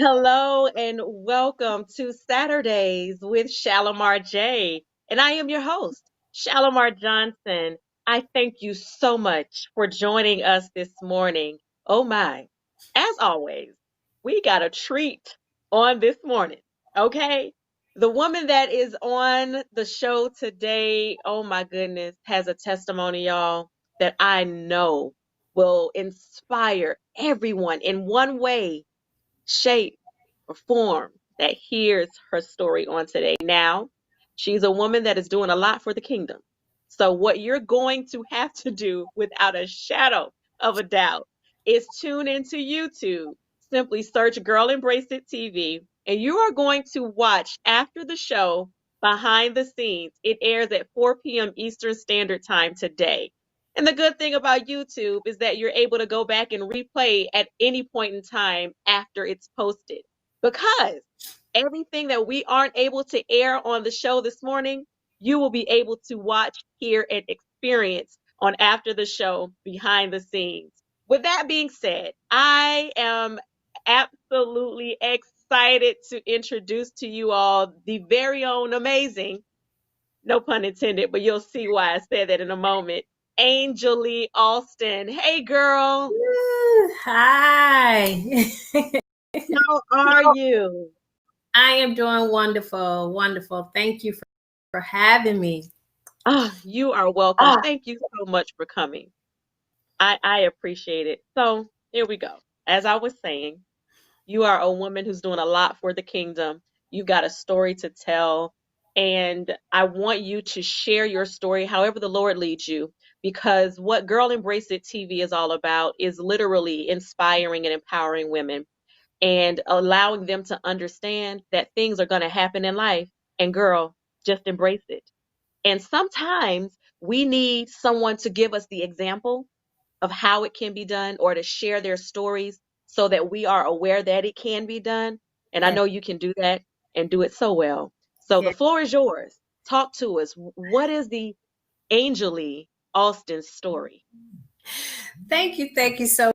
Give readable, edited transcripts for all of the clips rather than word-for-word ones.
Hello and welcome to Saturdays with Shalimar J. And I am your host, Shalimar Johnson. I thank you so much for joining us this morning. Oh my, as always, we got a treat on this morning, okay? The woman that is on the show today, oh my goodness, has a testimony, y'all, that I know will inspire everyone in one way, shape, or form that hears her story on today. Now, she's a woman that is doing a lot for the kingdom. So, what you're going to have to do without a shadow of a doubt is tune into YouTube. Simply search Girl Embrace It TV, and you are going to watch after the show behind the scenes. It airs at 4 p.m. Eastern Standard Time today. And the good thing about YouTube is that you're able to go back and replay at any point in time after it's posted. Because everything that we aren't able to air on the show this morning, you will be able to watch, hear, and experience on after the show behind the scenes. With that being said, I am absolutely excited to introduce to you all the very own amazing, no pun intended, but you'll see why I said that in a moment. Angel Lee Alston. Hey, girl. Hi. How are you? I am doing wonderful. Wonderful. Thank you for having me. You are welcome. Thank you so much for coming. I appreciate it. So here we go. As I was saying, you are a woman who's doing a lot for the kingdom. You've got a story to tell. And I want you to share your story however the Lord leads you, because what Girl Embrace It TV is all about is literally inspiring and empowering women and allowing them to understand that things are going to happen in life. And girl, just embrace it. And sometimes we need someone to give us the example of how it can be done or to share their stories so that we are aware that it can be done. And I Yeah. know you can do that and do it so well. So the Yeah. floor is yours. Talk to us. What is the Angel Lee Alston story? Thank you. Thank you so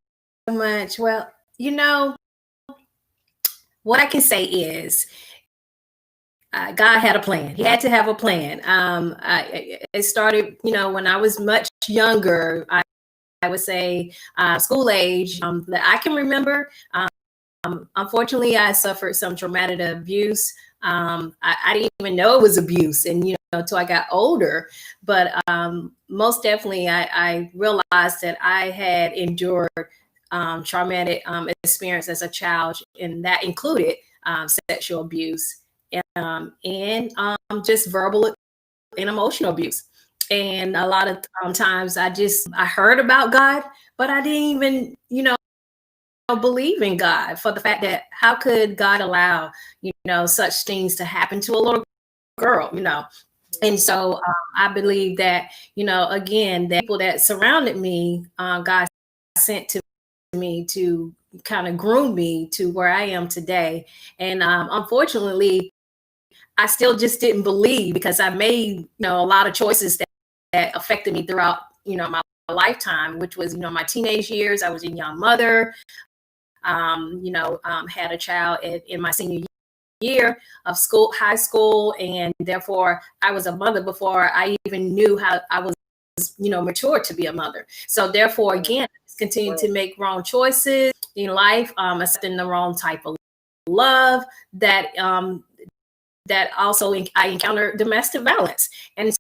much. Well, what I can say is God had a plan. He had to have a plan. It started, when I was much younger. I would say school age that I can remember. Unfortunately, I suffered some traumatic abuse. I didn't even know it was abuse, and until I got older. But most definitely, I realized that I had endured traumatic experience as a child, and that included sexual abuse and just verbal and emotional abuse. And a lot of times I heard about God, but I didn't even, believe in God, for the fact that how could God allow, such things to happen to a little girl, And so I believe that, again, the people that surrounded me, God sent to me to kind of groom me to where I am today. And unfortunately, I still just didn't believe, because I made, a lot of choices that affected me throughout, my lifetime, which was, my teenage years. I was a young mother, had a child in my senior year of school, high school. And therefore I was a mother before I even knew how I was, mature to be a mother. So therefore, again, I just continued to make wrong choices in life, accepting the wrong type of love that, that also I encountered domestic violence. And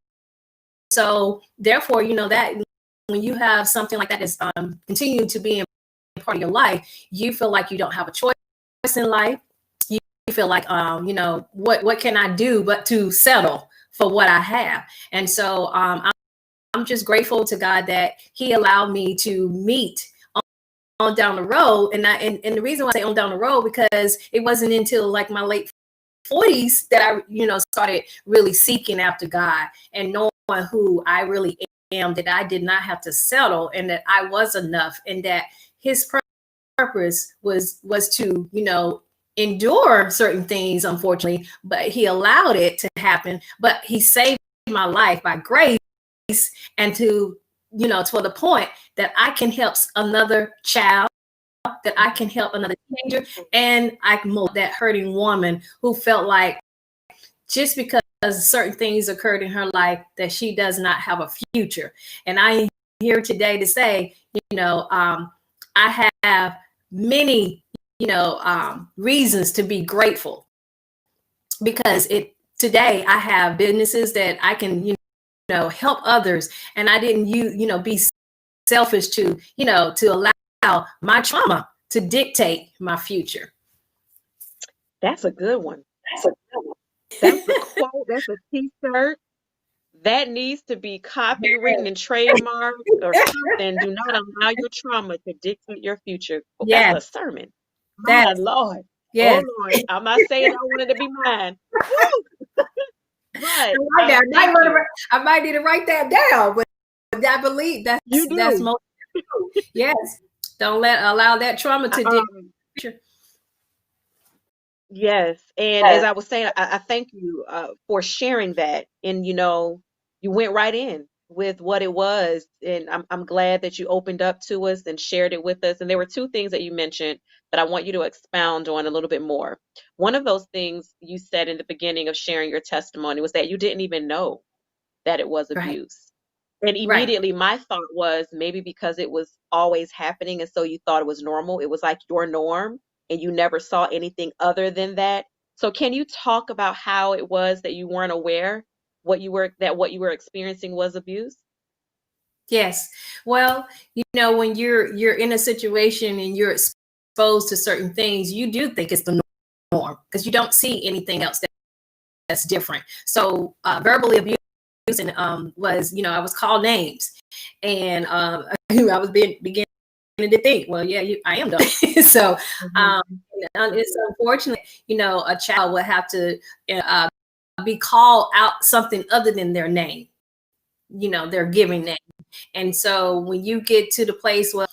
so therefore, that when you have something like that is continuing to be part of your life, you feel like you don't have a choice in life. You feel like, what can I do but to settle for what I have? And so I'm just grateful to God that He allowed me to meet on down the road. And the reason why I say on down the road, because it wasn't until like my late 40s that I, started really seeking after God and knowing who I really am, that I did not have to settle, and that I was enough, and that His purpose was to, endure certain things, unfortunately, but He allowed it to happen. But He saved my life by grace, and to, to the point that I can help another child that I can help another teenager, and I can mold that hurting woman who felt like just because certain things occurred in her life that she does not have a future. And I am here today to say, I have many, reasons to be grateful, because today I have businesses that I can, help others, and I didn't be selfish to allow my trauma to dictate my future. That's a good one. That's a quote. That's a t-shirt. That needs to be copywritten and trademarked or something. Do not allow your trauma to dictate your future. Oh, that's a sermon. My Lord. Yes. Oh Lord. I'm not saying I wanted to be mine. Woo! But I might need to write that down, but I believe that's most true. Yes. Don't allow that trauma to dictate your future. Yes. And as I was saying, I thank you for sharing that. And you went right in with what it was. And I'm glad that you opened up to us and shared it with us. And there were two things that you mentioned that I want you to expound on a little bit more. One of those things you said in the beginning of sharing your testimony was that you didn't even know that it was abuse. And immediately my thought was maybe because it was always happening and so you thought it was normal. It was like your norm and you never saw anything other than that. So can you talk about how it was that you weren't aware what you were experiencing was abuse? Yes. Well, when you're in a situation and you're exposed to certain things, you do think it's the norm because you don't see anything else that's different. So verbally abusing was, I was called names, and I was beginning to think, well, yeah, I am done. So it's unfortunate, a child would have to be called out something other than their name, their giving name. And so when you get to the place where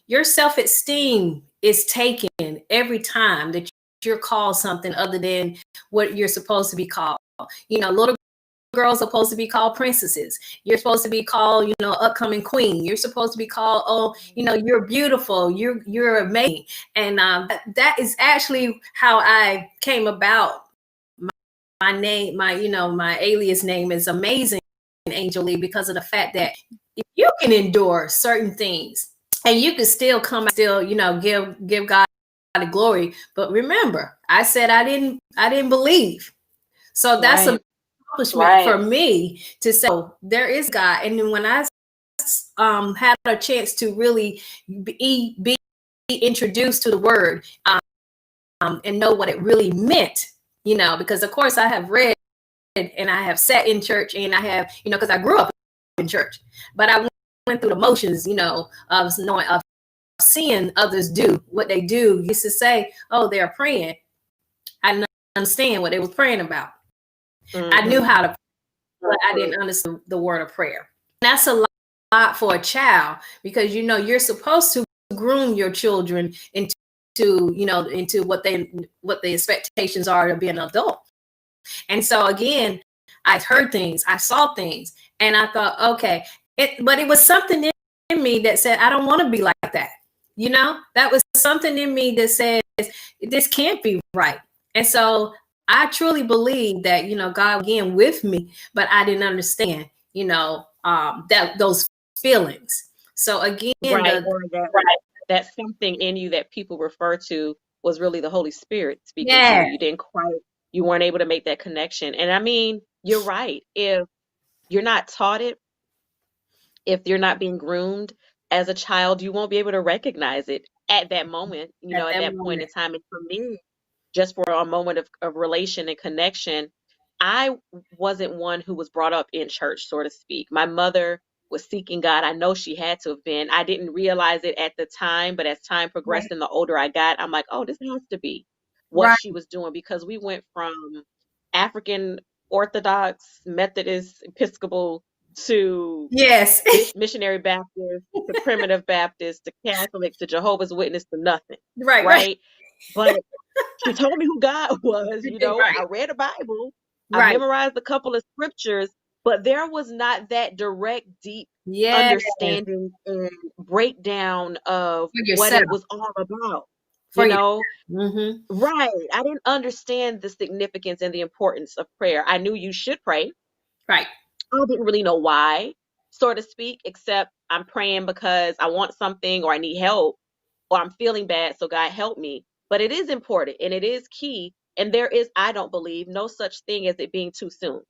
your self-esteem is taken every time that you're called something other than what you're supposed to be called. Little girls are supposed to be called princesses. You're supposed to be called, upcoming queen. You're supposed to be called, you're beautiful. You're amazing. And that is actually how I came about. My name, my alias name is Amazing Angel Lee, because of the fact that if you can endure certain things and you can still give God the glory. But remember, I said I didn't believe. So that's an accomplishment for me to say, oh, there is God. And then when I had a chance to really be introduced to the word and know what it really meant, because of course I have read and I have sat in church, and I have, because I grew up in church, but I went through the motions, of knowing, of seeing others do what they do. Used to say, oh, they're praying. I didn't understand what they was praying about. I knew how to, but I didn't understand the word of prayer. And that's a lot for a child, because you're supposed to groom your children into what the expectations are to be an adult. And so again, I heard things, I saw things, and I thought, okay, but it was something in me that said, I don't want to be like that. That was something in me that says this can't be right. And so I truly believe that, God again with me, but I didn't understand, that those feelings. So again, that something in you that people refer to was really the Holy Spirit speaking to you. You weren't able to make that connection. And I mean, you're right. If you're not taught it, if you're not being groomed as a child, you won't be able to recognize it at that moment, at that point in time. And for me, just for a moment of relation and connection, I wasn't one who was brought up in church, so to speak. My mother was seeking God. I know she had to have been. I didn't realize it at the time, but as time progressed and the older I got, I'm like, oh, this has to be what she was doing, because we went from African Orthodox, Methodist, Episcopal to missionary Baptist, to primitive Baptist, to Catholic, to Jehovah's Witness, to nothing. Right. But she told me who God was. I read a Bible. I memorized a couple of scriptures, but there was not that direct, deep Yeah, understanding and breakdown of for what yourself. it was all about, For you you. know? Mm-hmm. Right. I didn't understand the significance and the importance of prayer. I knew you should pray. Right. I didn't really know why, so to speak, except I'm praying because I want something or I need help or I'm feeling bad, so God help me. But it is important and it is key. And there is, I don't believe, no such thing as it being too soon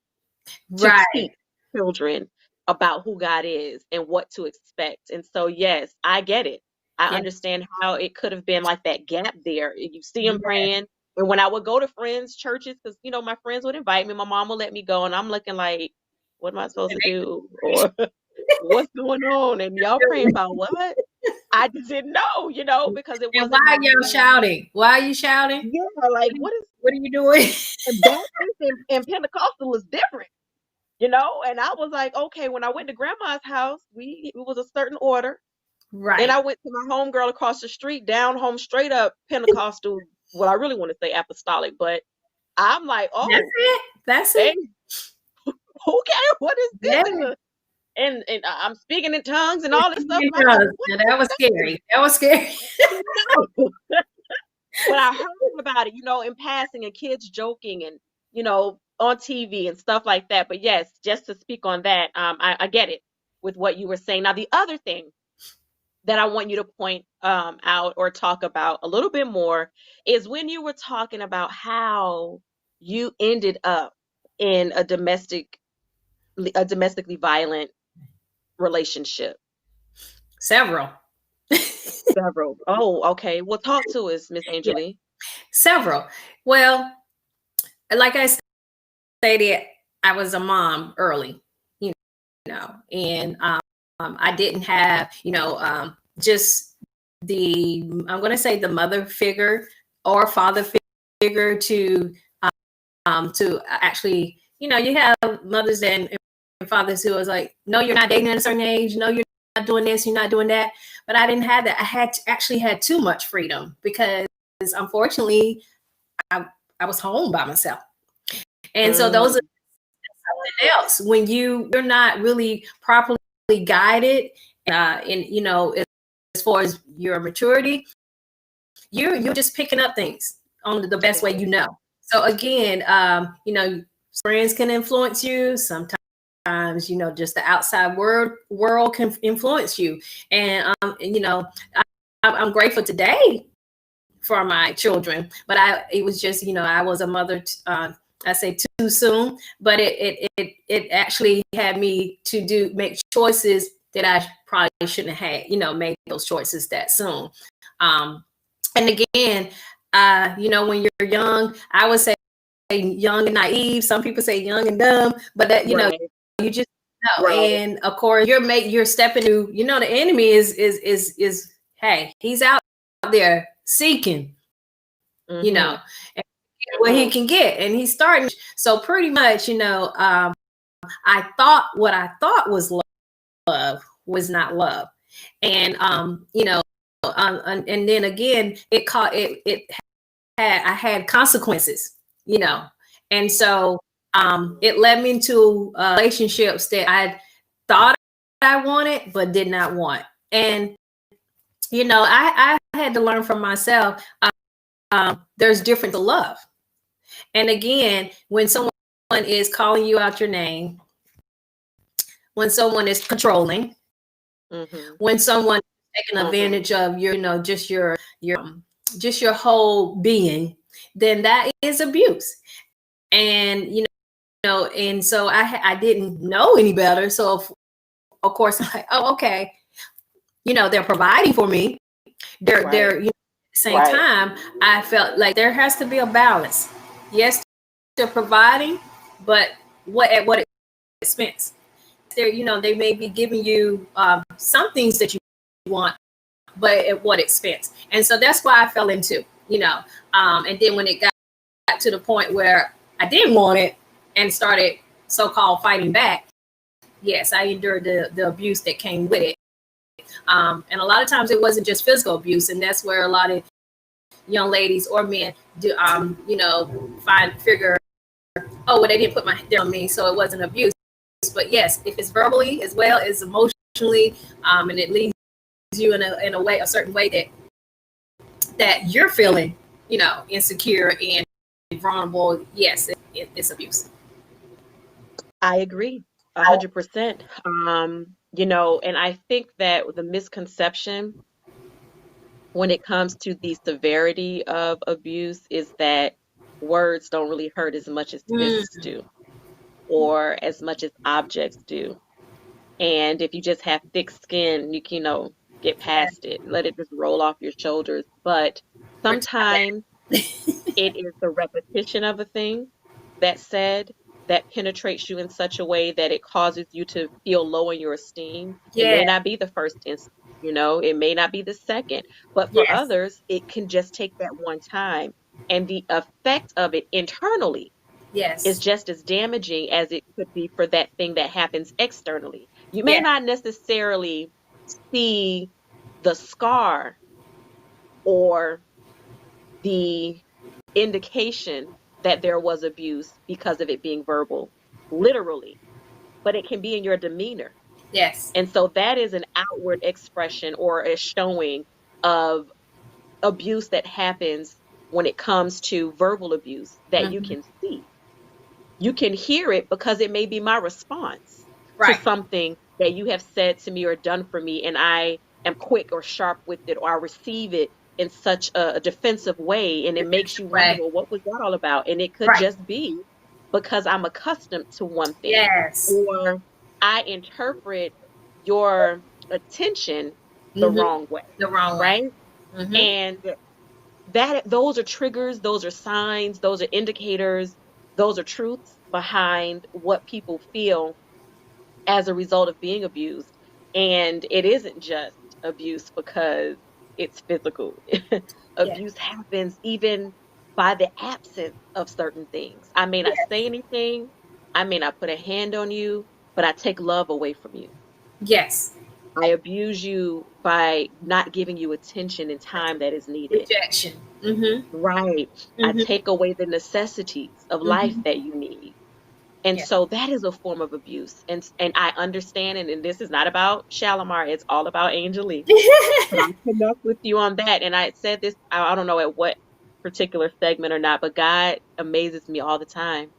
to Right. teach children about who God is and what to expect. And so, yes, I get it. I Yeah. understand how it could have been like that gap there. You see them Yeah. praying. And when I would go to friends' churches, because, my friends would invite me, my mom would let me go. And I'm looking like, what am I supposed to do? Or what's going on? And y'all praying about what? I just didn't know, because it And why wasn't my are y'all norm. shouting? Why are you shouting? Yeah, like what is What are you doing? and Baptist and Pentecostal is different. And I was like, okay, when I went to grandma's house, it was a certain order. Then Right. I went to my homegirl across the street, down home, straight up Pentecostal. Well, I really want to say apostolic, but I'm like, That's oh, it. That's hey, it. who cares? What is Yeah. this? And I'm speaking in tongues and all this stuff, and I'm like, Because what now is that was scary. That was scary. this? But I heard about it, in passing and kids joking and, on TV and stuff like that. But yes, just to speak on that, I get it with what you were saying. Now, the other thing that I want you to point out or talk about a little bit more is when you were talking about how you ended up in a domestically violent relationship. Several. Several. Oh, okay. Well, talk to us, Miss Yeah. Angeline. Several. Well, like I stated, I was a mom early, you and I didn't have, just I'm going to say the mother figure or father figure to actually, you have mothers and fathers who was like, no, you're not dating at a certain age. No, you're not doing this. You're not doing that. But I didn't have that. I actually had too much freedom because unfortunately I was home by myself. And so those are Mm, something else when you're not really properly guided, in, as far as your maturity, you're just picking up things on the best way right. so again, friends can influence you sometimes. Just the outside world can influence you, and I'm grateful today for my children, but it was just, I was a mother, I say too soon, but it actually had me to make choices that I probably shouldn't have had, made those choices that soon. And again, when you're young, I would say young and naive. Some people say young and dumb, but that, Right. you just know. And of course, you're stepping to, the enemy is hey, he's out there seeking, Mm-hmm. and what he can get, and he's starting. So pretty much, what I thought was love was not love, and and then again, it had I had consequences, and so it led me into relationships that I thought I wanted but did not want, and I had to learn from myself. There's different to love, and again, when someone is calling you out your name, when someone is controlling, Mm-hmm. when someone is taking advantage of your, just your whole being, then that is abuse. And and so I didn't know any better. So of course I'm like, oh, okay, they're providing for me. They're at the same time, I felt like there has to be a balance. Yes, they're providing, but at what expense? They may be giving you some things that you want, but at what expense? And so that's why I fell into, and then when it got to the point where I didn't want it and started so-called fighting back, yes, I endured the abuse that came with it. And a lot of times it wasn't just physical abuse, and that's where a lot of young ladies or men do, figure, oh, well, they didn't put my there on me, so it wasn't abuse. But yes, if it's verbally as well as emotionally, and it leaves you in a way, a certain way that you're feeling, insecure and vulnerable, yes, it's abuse. I agree 100%. And I think that the misconception when it comes to the severity of abuse is that words don't really hurt as much as fists Mm, do or as much as objects do. And if you just have thick skin, you can, get past it, let it just roll off your shoulders. But sometimes it is the repetition of a thing that's said that penetrates you in such a way that it causes you to feel low in your esteem. It may yeah, not be the first instance, it may not be the second, but for yes, others, it can just take that one time. And the effect of it internally is yes, just as damaging as it could be for that thing that happens externally. You may yeah, not necessarily see the scar or the indication that there was abuse because of it being verbal, literally, but it can be in your demeanor. yes, And so that is an outward expression or a showing of abuse that happens when it comes to verbal abuse that you hmm, can see. You can hear it because it may be my response to right, something that you have said to me or done for me, and I am quick or sharp with it, or I receive it in such a defensive way, and it makes you defensive wonder, way, well, what was that all about? And it could right, just be because I'm accustomed to one thing, yes, or I interpret your attention the hmm, wrong way, the wrong way, right? hmm, And that those are triggers, those are signs, those are indicators, those are truths behind what people feel as a result of being abused. And it isn't just abuse because it's physical. yeah, Abuse happens even by the absence of certain things. I may not say yes, anything, I may not put a hand on you, but I take love away from you. yes, I abuse you by not giving you attention and time that is needed. rejection, hmm, Right. I hmm, take away the necessities of life hmm, that you need. And yeah, so that is a form of abuse. And I understand, and this is not about Shalimar, it's all about Angelique. But I connect with you on that. And I said this, I don't know at what particular segment or not, but God amazes me all the time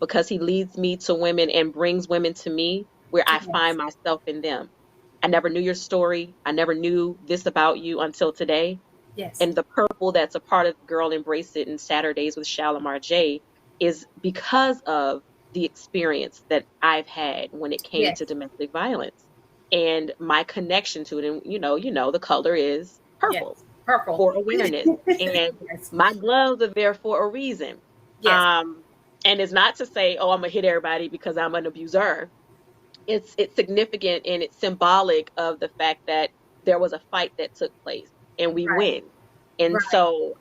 because he leads me to women and brings women to me where I yes, find myself in them. I never knew your story. I never knew this about you until today. yes, And the purple that's a part of Girl Embrace It and Saturdays with Shalimar J is because of the experience that I've had when it came yes, to domestic violence and my connection to it. And the color is yes, purple purple, for awareness. And yes, my gloves are there for a reason. yes, Um, and it's not to say, oh, I'm gonna hit everybody because I'm an abuser. It's significant and it's symbolic of the fact that there was a fight that took place and we right, win. And right, so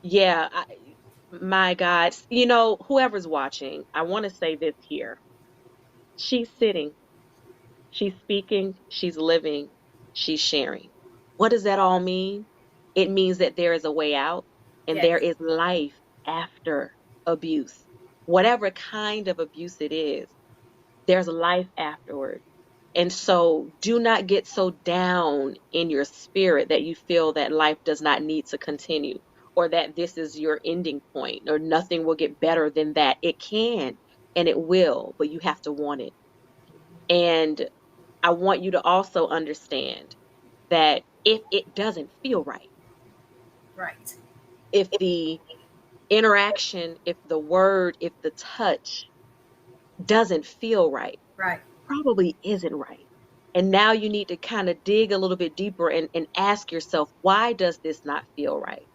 yeah, my God, whoever's watching, I want to say this here. She's sitting, she's speaking, she's living, she's sharing. What does that all mean? It means that there is a way out and yes, there is life after abuse. Whatever kind of abuse it is, there's life afterward. And so do not get so down in your spirit that you feel that life does not need to continue or that this is your ending point or nothing will get better than that. It can and it will, but you have to want it. And I want you to also understand that if it doesn't feel right, right, if the interaction, if the word, if the touch doesn't feel right, right, probably isn't right. And now you need to kind of dig a little bit deeper and ask yourself, why does this not feel right?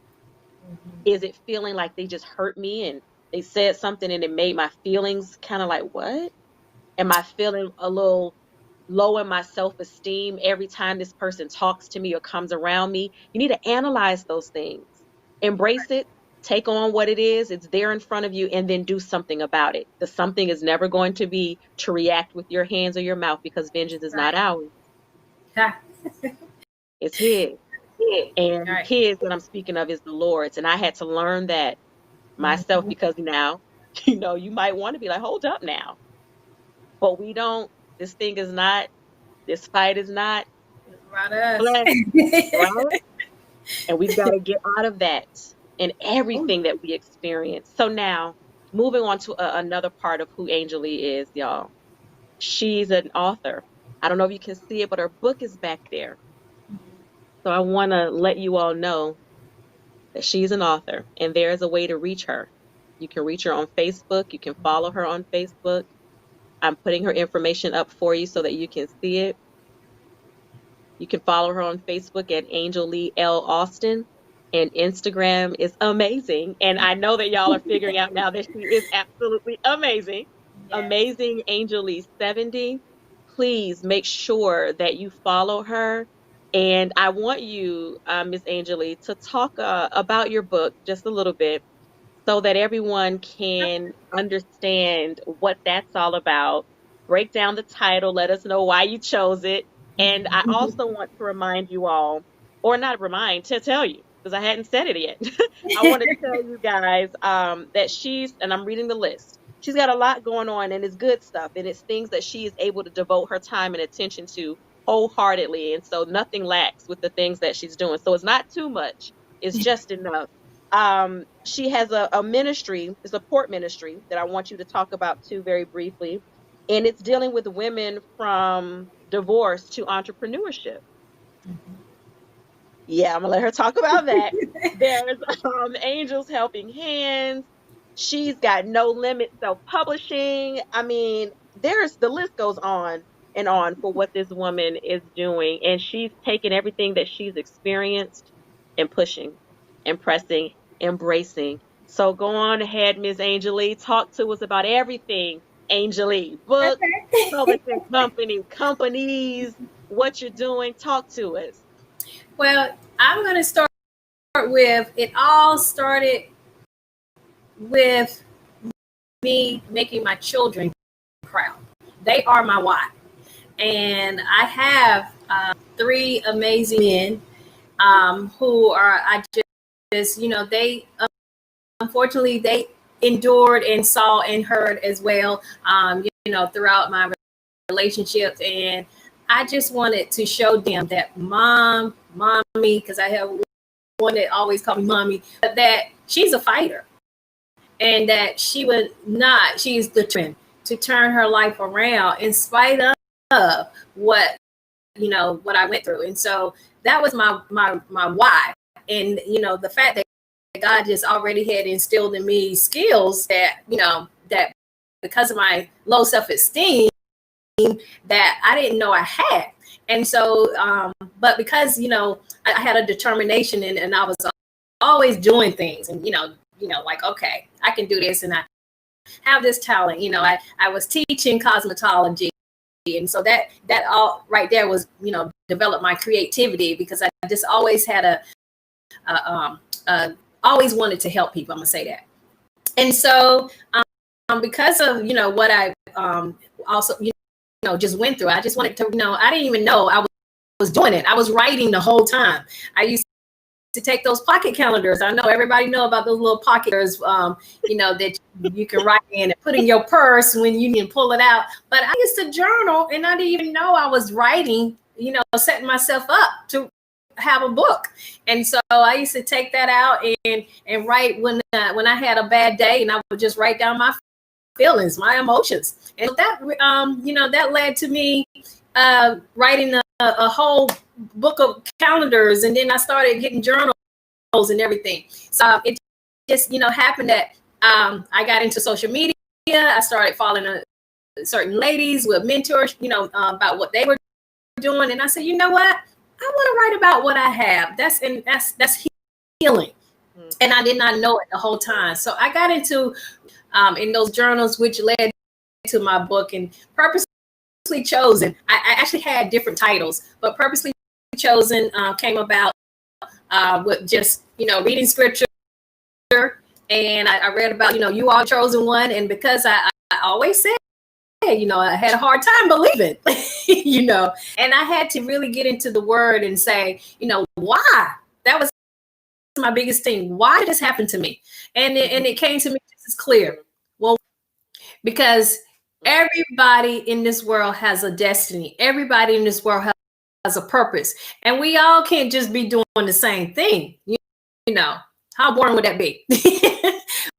hmm, Is it feeling like they just hurt me and they said something and it made my feelings kind of like, what? Am I feeling a little low in my self esteem every time this person talks to me or comes around me? You need to analyze those things, embrace it, take on what it is. It's there in front of you, and then do something about it. The something is never going to be to react with your hands or your mouth because vengeance is not right, ours, ha, it's His. yeah, And right, His that I'm speaking of is the Lord's. And I had to learn that myself hmm, because now, you might want to be like, hold up now. but we don't. This thing is not, this fight is not Right us. flesh, right? And we've got to get out of that in Oh, everything that we experience. So now, moving on to another part of who Angel Lee is, y'all. She's an author. I don't know if you can see it, but her book is back there. So I want to let you all know that she's an author and there is a way to reach her. You can reach her on Facebook. You can follow her on Facebook. I'm putting her information up for you so that you can see it. You can follow her on Facebook at Angel Lee L. Austin. And Instagram is amazing. And I know that y'all are figuring out now that she is absolutely amazing. yes. Amazing Angel Lee 70. Please make sure that you follow her. And I want you, Miss Angel Lee, to talk about your book just a little bit so that everyone can understand what that's all about. Break down the title, let us know why you chose it. And I also want to remind you all, or not remind, to tell you, because I hadn't said it yet. I want to tell you guys that she's, and I'm reading the list. She's got a lot going on and it's good stuff. And it's things that she is able to devote her time and attention to wholeheartedly. And so nothing lacks with the things that she's doing. So it's not too much, it's just enough. She has a ministry, a support ministry that I want you to talk about too very briefly. And it's dealing with women from divorce to entrepreneurship. Yeah, I'm gonna let her talk about that. There's Angels Helping Hands. She's got No Limit Self-Publishing. I mean, there's the list goes on for what this woman is doing. And she's taken everything that she's experienced and pushing and pressing, embracing. So go on ahead, Miss Angelie. Talk to us about everything, Angelie. Book, Okay. publishing company, companies, what you're doing. Talk to us. Well, I'm going to start with it all started with me making my children proud. They are my why. And I have three amazing men who are, I just, they, unfortunately, they endured and saw and heard as well, throughout my relationships. And I just wanted to show them that mommy, because I have one that always called me mommy, but that she's a fighter and that she's determined to turn her life around in spite of what I went through. And so that was my why. And, the fact that God just already had instilled in me skills that, that because of my low self-esteem, that I didn't know I had. And so, but because, I had a determination and I was always doing things and, like, okay, I can do this and I have this talent. I was teaching cosmetology. And so that all right there was, developed my creativity because I just always had always wanted to help people. I'm gonna say that. And so, because of, what I also, just went through, I just wanted to, I didn't even know I was doing it. I was writing the whole time. I used to take those pocket calendars. I know everybody know about those little pocketers, that you can write in and put in your purse when you can pull it out. But I used to journal and I didn't even know I was writing, setting myself up to have a book. And so I used to take that out and write when I had a bad day, and I would just write down my feelings, my emotions. And that, that led to me writing a whole book of calendars. And then I started getting journals and everything. So it just, happened that I got into social media. I started following certain ladies with mentors, about what they were doing. And I said, you know what? I want to write about what I have. That's healing. Mm-hmm. And I did not know it the whole time. So I got into in those journals, which led to my book, and purposely chosen. I actually had different titles, but purposely chosen came about with just, reading scripture. And I read about, you are chosen one. And because I always said, I had a hard time believing, and I had to really get into the word and say, why? That was my biggest thing. Why did this happen to me? And it came to me just as clear. Well, because Everybody in this world has a destiny. Everybody in this world has a purpose. And we all can't just be doing the same thing. You know, how boring would that be?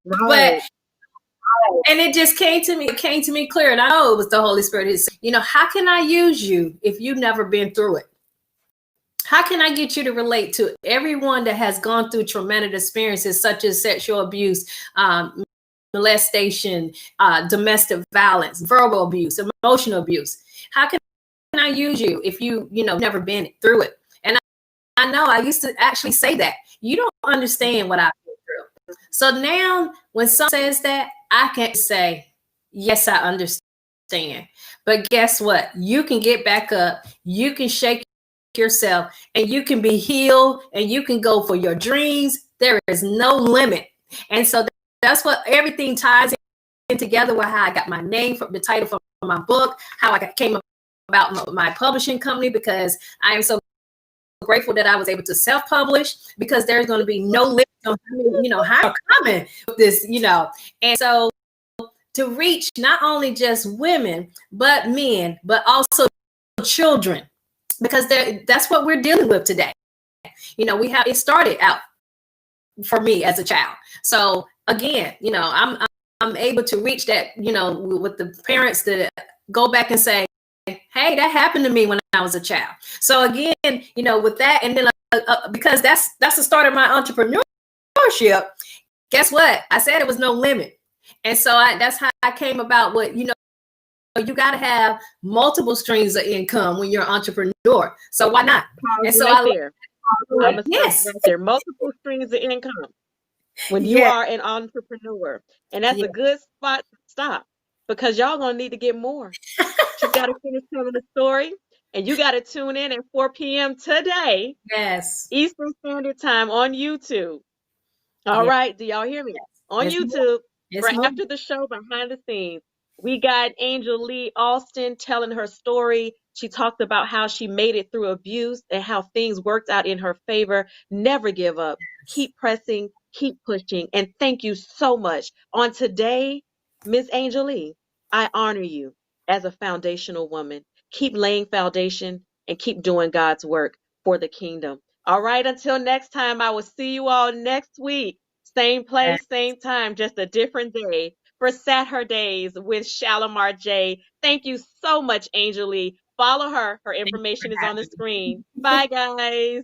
But Right. and it just came to me, clear. And I know it was the Holy Spirit. How can I use you if you've never been through it? How can I get you to relate to everyone that has gone through traumatic experiences such as sexual abuse, molestation, domestic violence, verbal abuse, emotional abuse? How can I use you if you never been through it? And I know I used to actually say that. You don't understand what I've been through. So now when someone says that, I can say, yes, I understand. But guess what? You can get back up. You can shake yourself and you can be healed and you can go for your dreams. There is no limit. And so that's what everything ties in together with how I got my name, from the title for my book, how I came about my publishing company, because I am so grateful that I was able to self-publish, because there's going to be no limit on how I'm coming with this, and so to reach not only just women but men, but also children, because that's what we're dealing with today. It started out for me as a child. So again, I'm able to reach that, with the parents that go back and say, hey, that happened to me when I was a child. So again, with that, and then because that's the start of my entrepreneurship. Guess what? I said it was no limit, and so that's how I came about. You got to have multiple streams of income when you're an entrepreneur. So why not? And so Right there. I'm gonna stop yes, right there. Multiple streams of income when you yeah, are an entrepreneur, and that's yeah, a good spot to stop, because y'all gonna need to get more. She's got to finish telling the story, and you got to tune in at 4 p.m. today, yes, Eastern Standard Time on YouTube. All yeah, right, do y'all hear me? On it's more, YouTube, it's for more. after the show, behind the scenes, we got Angel Lee Alston telling her story. She talked about how she made it through abuse and how things worked out in her favor. Never give up. Keep pressing, keep pushing. And thank you so much. On today, Miss Angel Lee, I honor you as a foundational woman. Keep laying foundation and keep doing God's work for the kingdom. All right, until next time, I will see you all next week. Same place, same time, just a different day for SatHERday's with Shalimar J. Thank you so much, Angel Lee. Follow her. Her Thank you for information is on the having screen. me. Bye, guys.